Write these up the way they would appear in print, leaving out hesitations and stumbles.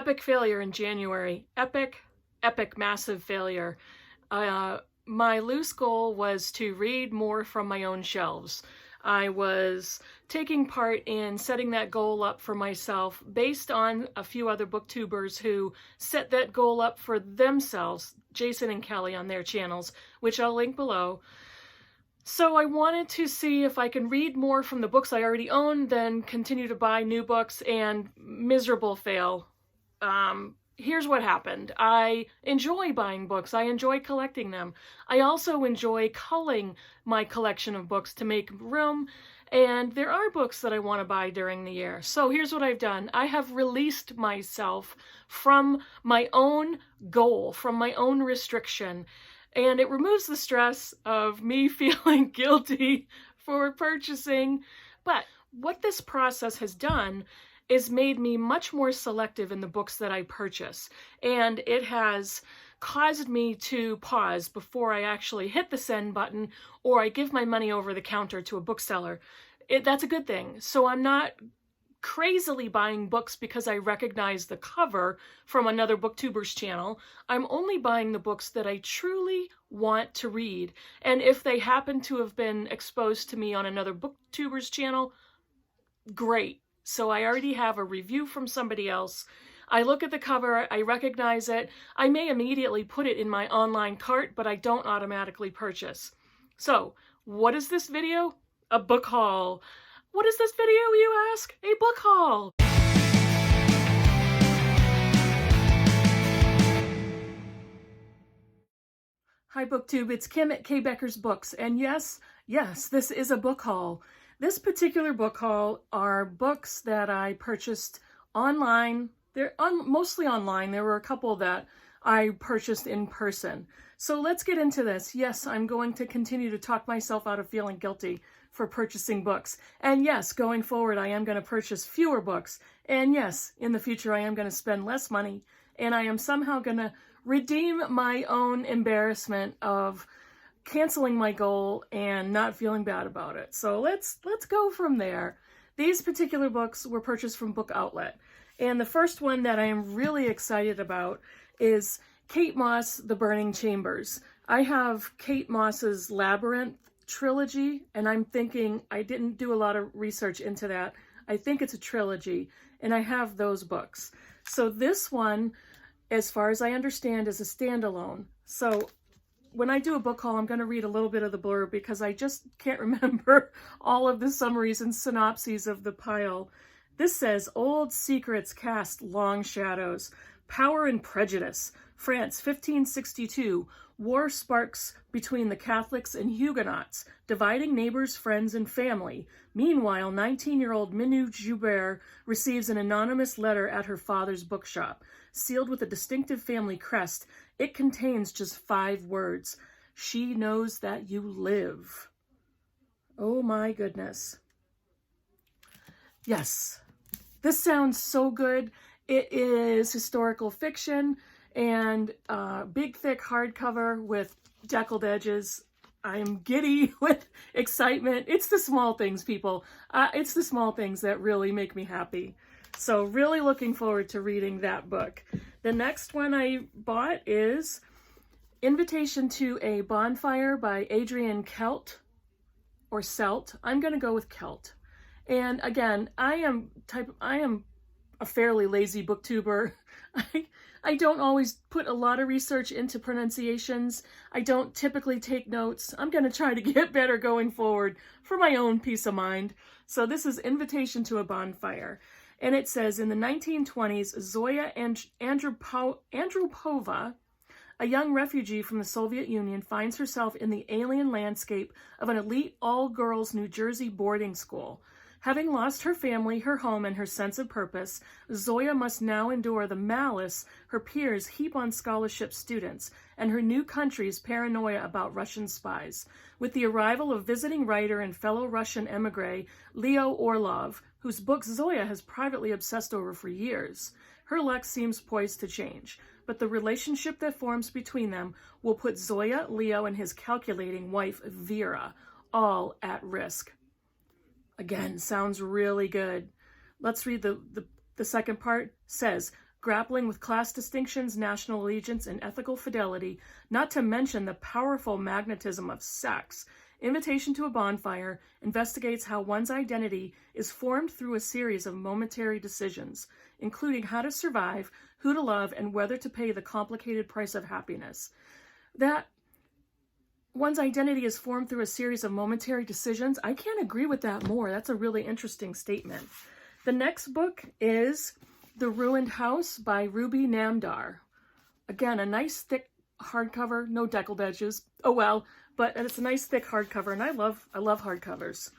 epic failure in January. Epic, massive failure. My loose goal was to read more from my own shelves. I was taking part in setting that goal up for myself based on a few other booktubers who set that goal up for themselves, Jason and Kelly on their channels, which I'll link below. So I wanted to see if I can read more from the books I already own, then continue to buy new books, and miserable fail. Here's what happened. I enjoy buying books. I enjoy collecting them. I also enjoy culling my collection of books to make room, and there are books that I want to buy during the year. So here's what I've done. I have released myself from my own goal, from my own restriction, and it removes the stress of me feeling guilty for purchasing. But what this process has done is made me much more selective in the books that I purchase. And it has caused me to pause before I actually hit the send button or I give my money over the counter to a bookseller. That's a good thing. So I'm not crazily buying books because I recognize the cover from another booktuber's channel. I'm only buying the books that I truly want to read. And if they happen to have been exposed to me on another booktuber's channel, great. So I already have a review from somebody else. I look at the cover, I recognize it. I may immediately put it in my online cart, but I don't automatically purchase. So, what is this video? A book haul. What is this video, you ask? A book haul. Hi BookTube, it's Kim at K. Becker's Books, and yes, this is a book haul. This particular book haul are books that I purchased online. They're mostly online. There were a couple that I purchased in person. So let's get into this. Yes, I'm going to continue to talk myself out of feeling guilty for purchasing books. And yes, going forward, I am going to purchase fewer books. And yes, in the future, I am going to spend less money. And I am somehow going to redeem my own embarrassment of canceling my goal and not feeling bad about it. So let's go from there. These particular books were purchased from Book Outlet. And the first one that I am really excited about is Kate Moss, The Burning Chambers. I have Kate Moss's Labyrinth trilogy, and I'm thinking, I didn't do a lot of research into that. I think it's a trilogy, and I have those books. So this one, as far as I understand, is a standalone. So when I do a book haul, I'm going to read a little bit of the blurb because I just can't remember all of the summaries and synopses of the pile. This says, Old Secrets Cast Long Shadows, Power and Prejudice, France, 1562. War sparks between the Catholics and Huguenots, dividing neighbors, friends, and family. Meanwhile, 19-year-old Minou Joubert receives an anonymous letter at her father's bookshop. Sealed with a distinctive family crest, it contains just 5 words. She knows that you live. Oh my goodness. Yes, this sounds so good. It is historical fiction and big, thick hardcover with deckled edges. I'm giddy with excitement. It's the small things, people. It's the small things that really make me happy. So really looking forward to reading that book. The next one I bought is Invitation to a Bonfire by Adrienne Kelt, or Selt. I'm going to go with Kelt. And again, I am a fairly lazy booktuber. I don't always put a lot of research into pronunciations. I don't typically take notes. I'm going to try to get better going forward for my own peace of mind. So this is Invitation to a Bonfire. And it says, in the 1920s, Zoya Andropova, a young refugee from the Soviet Union, finds herself in the alien landscape of an elite all-girls New Jersey boarding school. Having lost her family, her home, and her sense of purpose, Zoya must now endure the malice her peers heap on scholarship students and her new country's paranoia about Russian spies. With the arrival of visiting writer and fellow Russian emigre Leo Orlov, whose books Zoya has privately obsessed over for years, her luck seems poised to change. But the relationship that forms between them will put Zoya, Leo, and his calculating wife Vera all at risk. Again, sounds really good. Let's read the second part. Says, grappling with class distinctions, national allegiance, and ethical fidelity, not to mention the powerful magnetism of sex. Invitation to a Bonfire investigates how one's identity is formed through a series of momentary decisions, including how to survive, who to love, and whether to pay the complicated price of happiness. That one's identity is formed through a series of momentary decisions, I can't agree with that more. That's a really interesting statement. The next book is The Ruined House by Ruby Namdar. Again, a nice thick hardcover, no deckled edges. Oh well, but it's a nice thick hardcover, and I love hardcovers.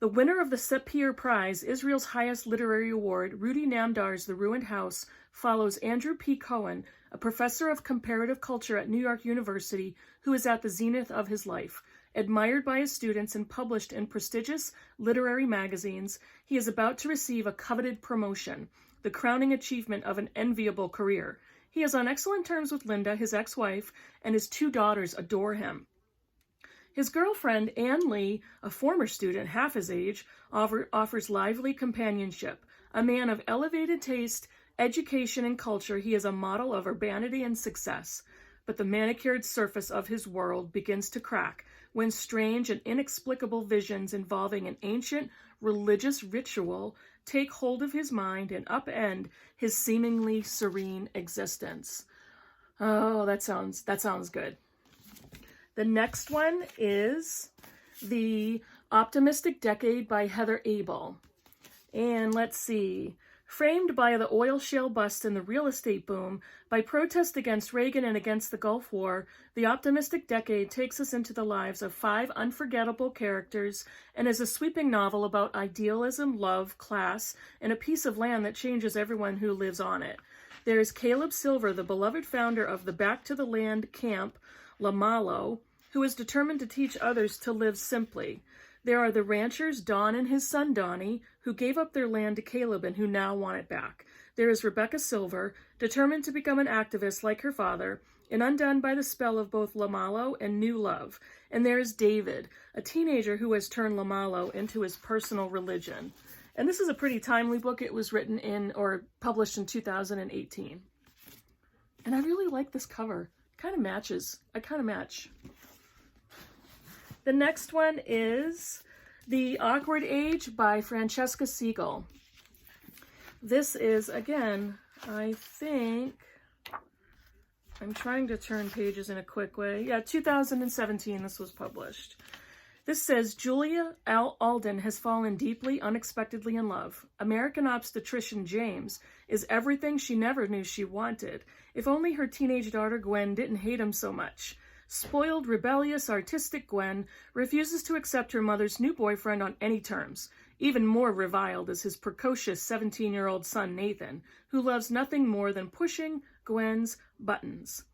The winner of the Sapir Prize, Israel's highest literary award, Rudy Namdar's The Ruined House, follows Andrew P. Cohen, a professor of comparative culture at New York University who is at the zenith of his life. Admired by his students and published in prestigious literary magazines, he is about to receive a coveted promotion, the crowning achievement of an enviable career. He is on excellent terms with Linda, his ex-wife, and his 2 daughters adore him. His girlfriend, Ann Lee, a former student half his age, offers lively companionship. A man of elevated taste, education, and culture, he is a model of urbanity and success. But the manicured surface of his world begins to crack when strange and inexplicable visions involving an ancient religious ritual take hold of his mind and upend his seemingly serene existence. Oh, that sounds good. The next one is The Optimistic Decade by Heather Abel. And let's see. Framed by the oil shale bust and the real estate boom, by protest against Reagan and against the Gulf War, The Optimistic Decade takes us into the lives of 5 unforgettable characters and is a sweeping novel about idealism, love, class, and a piece of land that changes everyone who lives on it. There is Caleb Silver, the beloved founder of the Back to the Land camp, Lamalo, who is determined to teach others to live simply. There are the ranchers, Don and his son Donnie, who gave up their land to Caleb and who now want it back. There is Rebecca Silver, determined to become an activist like her father, and undone by the spell of both Lamalo and new love. And there is David, a teenager who has turned Lamalo into his personal religion. And this is a pretty timely book. It was written in or published in 2018. And I really like this cover. Kind of matches. I kind of match. The next one is The Awkward Age by Francesca Siegel. This is, again, I think, I'm trying to turn pages in a quick way. Yeah, 2017 this was published. This says, Julia Alden has fallen deeply, unexpectedly in love. American obstetrician James is everything she never knew she wanted. If only her teenage daughter Gwen didn't hate him so much. Spoiled, rebellious, artistic Gwen refuses to accept her mother's new boyfriend on any terms. Even more reviled is his precocious 17-year-old son Nathan, who loves nothing more than pushing Gwen's buttons.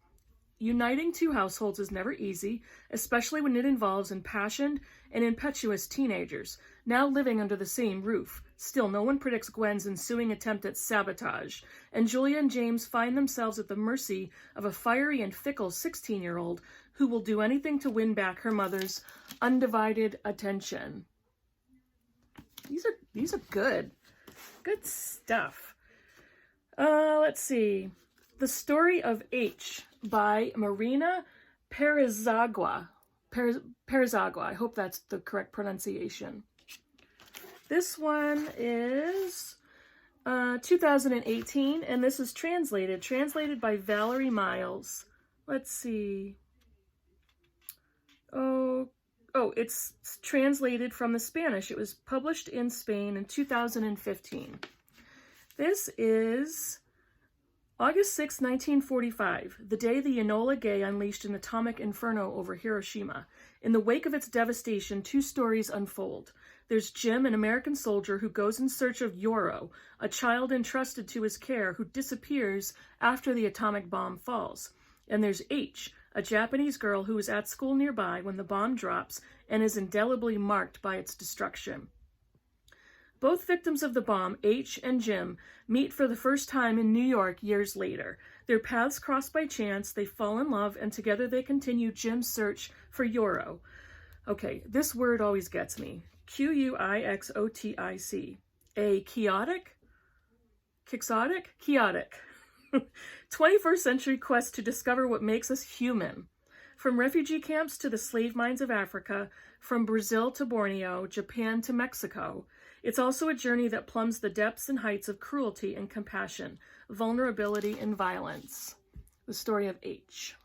Uniting 2 households is never easy, especially when it involves impassioned and impetuous teenagers, now living under the same roof. Still, no one predicts Gwen's ensuing attempt at sabotage, and Julia and James find themselves at the mercy of a fiery and fickle 16-year-old who will do anything to win back her mother's undivided attention. These are good. Good stuff. Let's see. The Story of H by Marina Perizagua. Perizagua. I hope that's the correct pronunciation. This one is 2018, and this is translated by Valerie Miles. Let's see. Oh, it's translated from the Spanish. It was published in Spain in 2015. This is August 6, 1945, the day the Enola Gay unleashed an atomic inferno over Hiroshima. In the wake of its devastation, 2 stories unfold. There's Jim, an American soldier who goes in search of Yoro, a child entrusted to his care who disappears after the atomic bomb falls. And there's H, a Japanese girl who is at school nearby when the bomb drops and is indelibly marked by its destruction. Both victims of the bomb, H and Jim, meet for the first time in New York years later. Their paths cross by chance, they fall in love, and together they continue Jim's search for Yoro. Okay, this word always gets me. Quixotic. A chaotic? Quixotic? Chaotic. 21st century quest to discover what makes us human. From refugee camps to the slave mines of Africa, from Brazil to Borneo, Japan to Mexico, it's also a journey that plumbs the depths and heights of cruelty and compassion, vulnerability and violence. The story of H.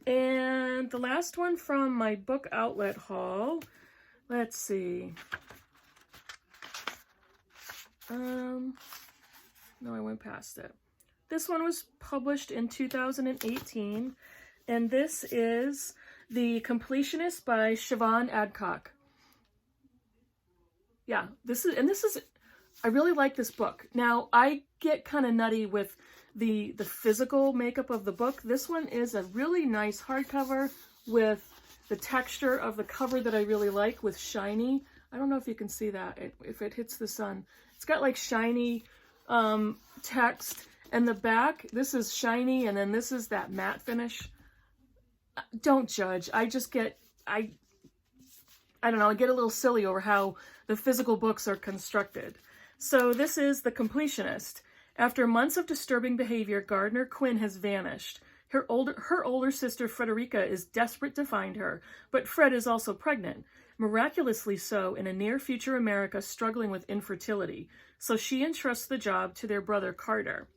And the last one from my book outlet haul, let's see. No, I went past it. This one was published in 2018, and this is The Completionist by Siobhan Adcock. Yeah, I really like this book. Now, I get kind of nutty with the physical makeup of the book. This one is a really nice hardcover with the texture of the cover that I really like, with shiny. I don't know if you can see that, if it hits the sun. It's got like shiny text, and the back, this is shiny, and then this is that matte finish. Don't judge. I just get, I don't know, I get a little silly over how the physical books are constructed. So this is The Completionist. After months of disturbing behavior, Gardner Quinn has vanished. Her older sister Frederica is desperate to find her, but Fred is also pregnant, miraculously so in a near-future America struggling with infertility, so she entrusts the job to their brother Carter.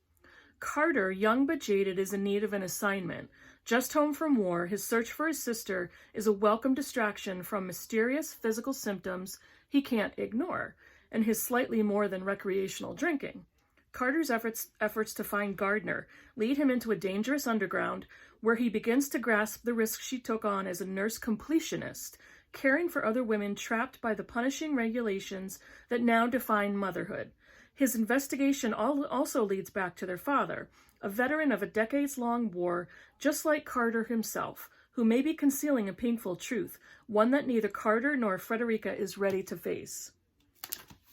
Carter, young but jaded, is in need of an assignment. Just home from war, his search for his sister is a welcome distraction from mysterious physical symptoms he can't ignore, and his slightly more than recreational drinking. Carter's efforts to find Gardner lead him into a dangerous underground where he begins to grasp the risk she took on as a nurse completionist, caring for other women trapped by the punishing regulations that now define motherhood. His investigation also leads back to their father, a veteran of a decades-long war, just like Carter himself, who may be concealing a painful truth, one that neither Carter nor Frederica is ready to face.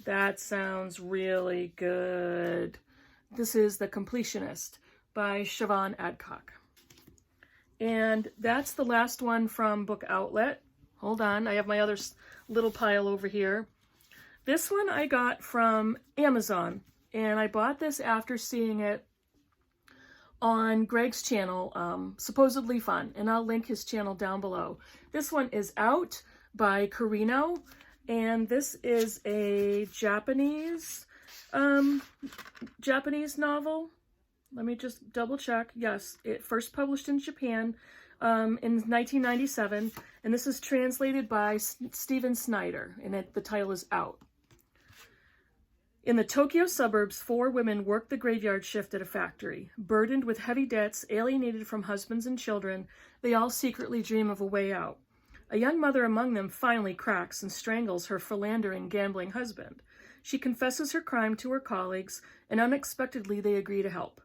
That sounds really good. This is The Completionist by Siobhan Adcock. And that's the last one from Book Outlet. Hold on, I have my other little pile over here. This one I got from Amazon, and I bought this after seeing it on Greg's channel, Supposedly Fun, and I'll link his channel down below. This one is Out by Carino, and this is a Japanese novel. Let me just double check. Yes, it first published in Japan in 1997, and this is translated by Stephen Snyder, and the title is Out. In the Tokyo suburbs, 4 women work the graveyard shift at a factory. Burdened with heavy debts, alienated from husbands and children, they all secretly dream of a way out. A young mother among them finally cracks and strangles her philandering, gambling husband. She confesses her crime to her colleagues, and unexpectedly they agree to help.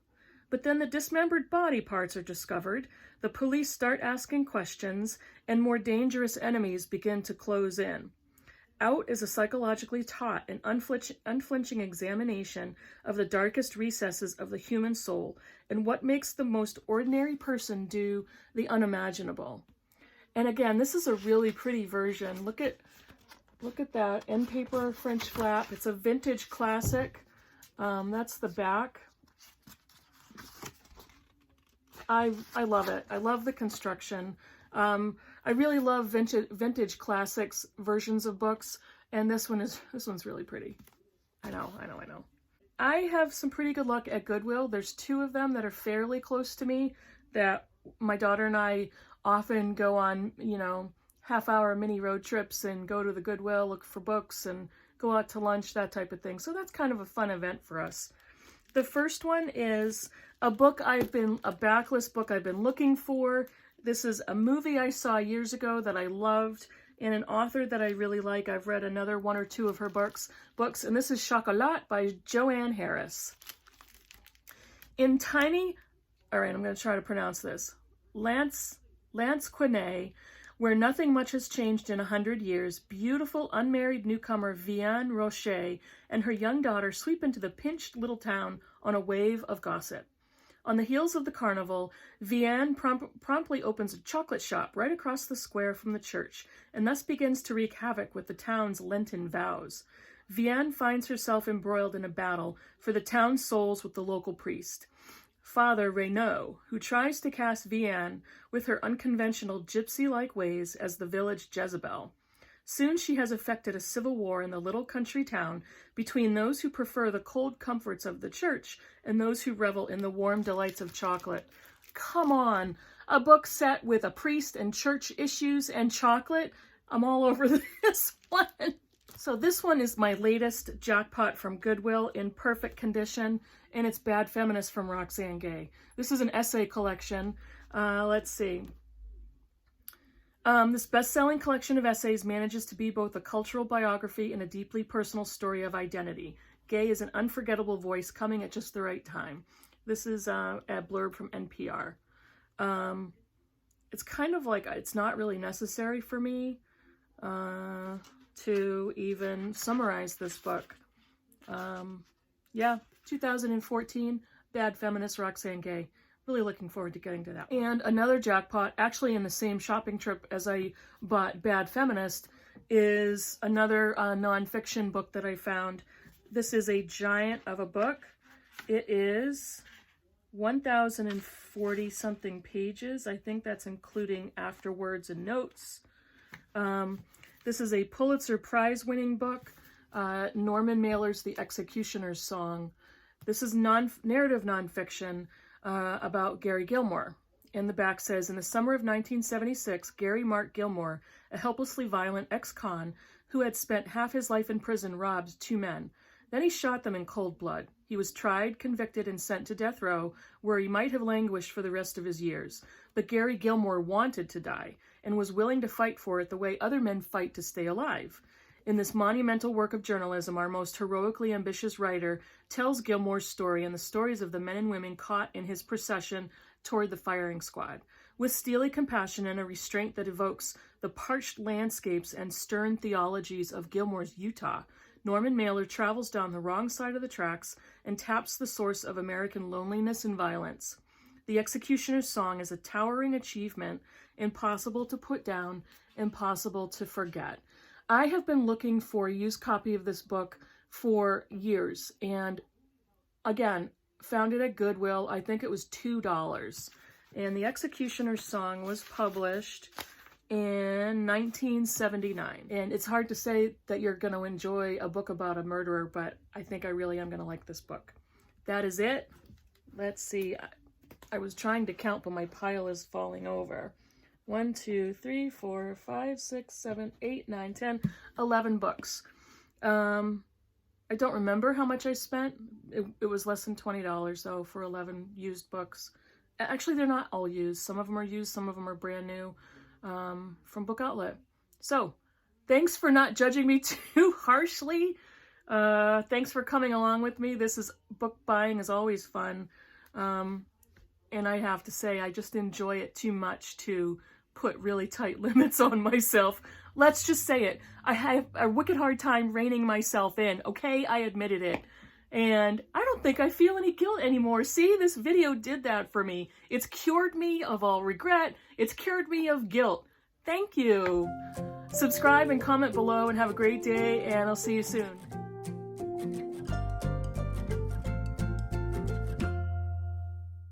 But then the dismembered body parts are discovered, the police start asking questions, and more dangerous enemies begin to close in. Out is a psychologically taut and unflinching examination of the darkest recesses of the human soul and what makes the most ordinary person do the unimaginable. And again, this is a really pretty version. Look at that end paper French flap. It's a vintage classic. That's the back. I love it. I love the construction. I really love vintage classics versions of books, and this one's really pretty. I know. I have some pretty good luck at Goodwill. There's 2 of them that are fairly close to me that my daughter and I often go on, half-hour mini road trips and go to the Goodwill, look for books, and go out to lunch, that type of thing. So that's kind of a fun event for us. The first one is a backlist book I've been looking for. This is a movie I saw years ago that I loved, and an author that I really like. I've read another 1 or 2 of her books, and this is Chocolat by Joanne Harris. In tiny, all right, I'm going to try to pronounce this, Lance Quinet, where nothing much has changed in 100 years, beautiful unmarried newcomer Vianne Rocher and her young daughter sweep into the pinched little town on a wave of gossip. On the heels of the carnival, Vianne promptly opens a chocolate shop right across the square from the church, and thus begins to wreak havoc with the town's Lenten vows. Vianne finds herself embroiled in a battle for the town's souls with the local priest, Father Reynaud, who tries to cast Vianne with her unconventional gypsy-like ways as the village Jezebel. Soon she has effected a civil war in the little country town between those who prefer the cold comforts of the church and those who revel in the warm delights of chocolate. Come on, a book set with a priest and church issues and chocolate? I'm all over this one. So this one is my latest jackpot from Goodwill in perfect condition, and it's Bad Feminist from Roxane Gay. This is an essay collection. Let's see. This best-selling collection of essays manages to be both a cultural biography and a deeply personal story of identity. Gay is an unforgettable voice coming at just the right time. This is a blurb from NPR. It's kind of like, it's not really necessary for me to even summarize this book. Yeah, 2014, Bad Feminist, Roxane Gay. Really looking forward to getting to that. And another jackpot, actually in the same shopping trip as I bought Bad Feminist, is another nonfiction book that I found. This is a giant of a book. It is 1,040 something pages. I think that's including afterwords and notes. This is a Pulitzer Prize winning book, Norman Mailer's The Executioner's Song. This is narrative nonfiction about Gary Gilmore. And the back says, in the summer of 1976, Gary Mark Gilmore, a helplessly violent ex-con who had spent half his life in prison, robbed two men. Then he shot them in cold blood. He was tried, convicted, and sent to death row, where he might have languished for the rest of his years. But Gary Gilmore wanted to die, and was willing to fight for it the way other men fight to stay alive. In this monumental work of journalism, our most heroically ambitious writer tells Gilmore's story and the stories of the men and women caught in his procession toward the firing squad. With steely compassion and a restraint that evokes the parched landscapes and stern theologies of Gilmore's Utah, Norman Mailer travels down the wrong side of the tracks and taps the source of American loneliness and violence. The Executioner's Song is a towering achievement, impossible to put down, impossible to forget. I have been looking for a used copy of this book for years, and again, found it at Goodwill. I think it was $2. And The Executioner's Song was published in 1979. And it's hard to say that you're going to enjoy a book about a murderer, but I think I really am going to like this book. That is it. Let's see. I was trying to count, but my pile is falling over. 1, 2, 3, 4, 5, 6, 7, 8, 9, 10, 11 books. I don't remember how much I spent. It was less than $20 though for 11 used books. Actually, they're not all used. Some of them are used, some of them are brand new from Book Outlet. So, thanks for not judging me too harshly. Thanks for coming along with me. Book buying is always fun. And I have to say, I just enjoy it too much to put really tight limits on myself. Let's just say it. I have a wicked hard time reining myself in, okay? I admitted it. And I don't think I feel any guilt anymore. See, this video did that for me. It's cured me of all regret. It's cured me of guilt. Thank you. Subscribe and comment below and have a great day, and I'll see you soon.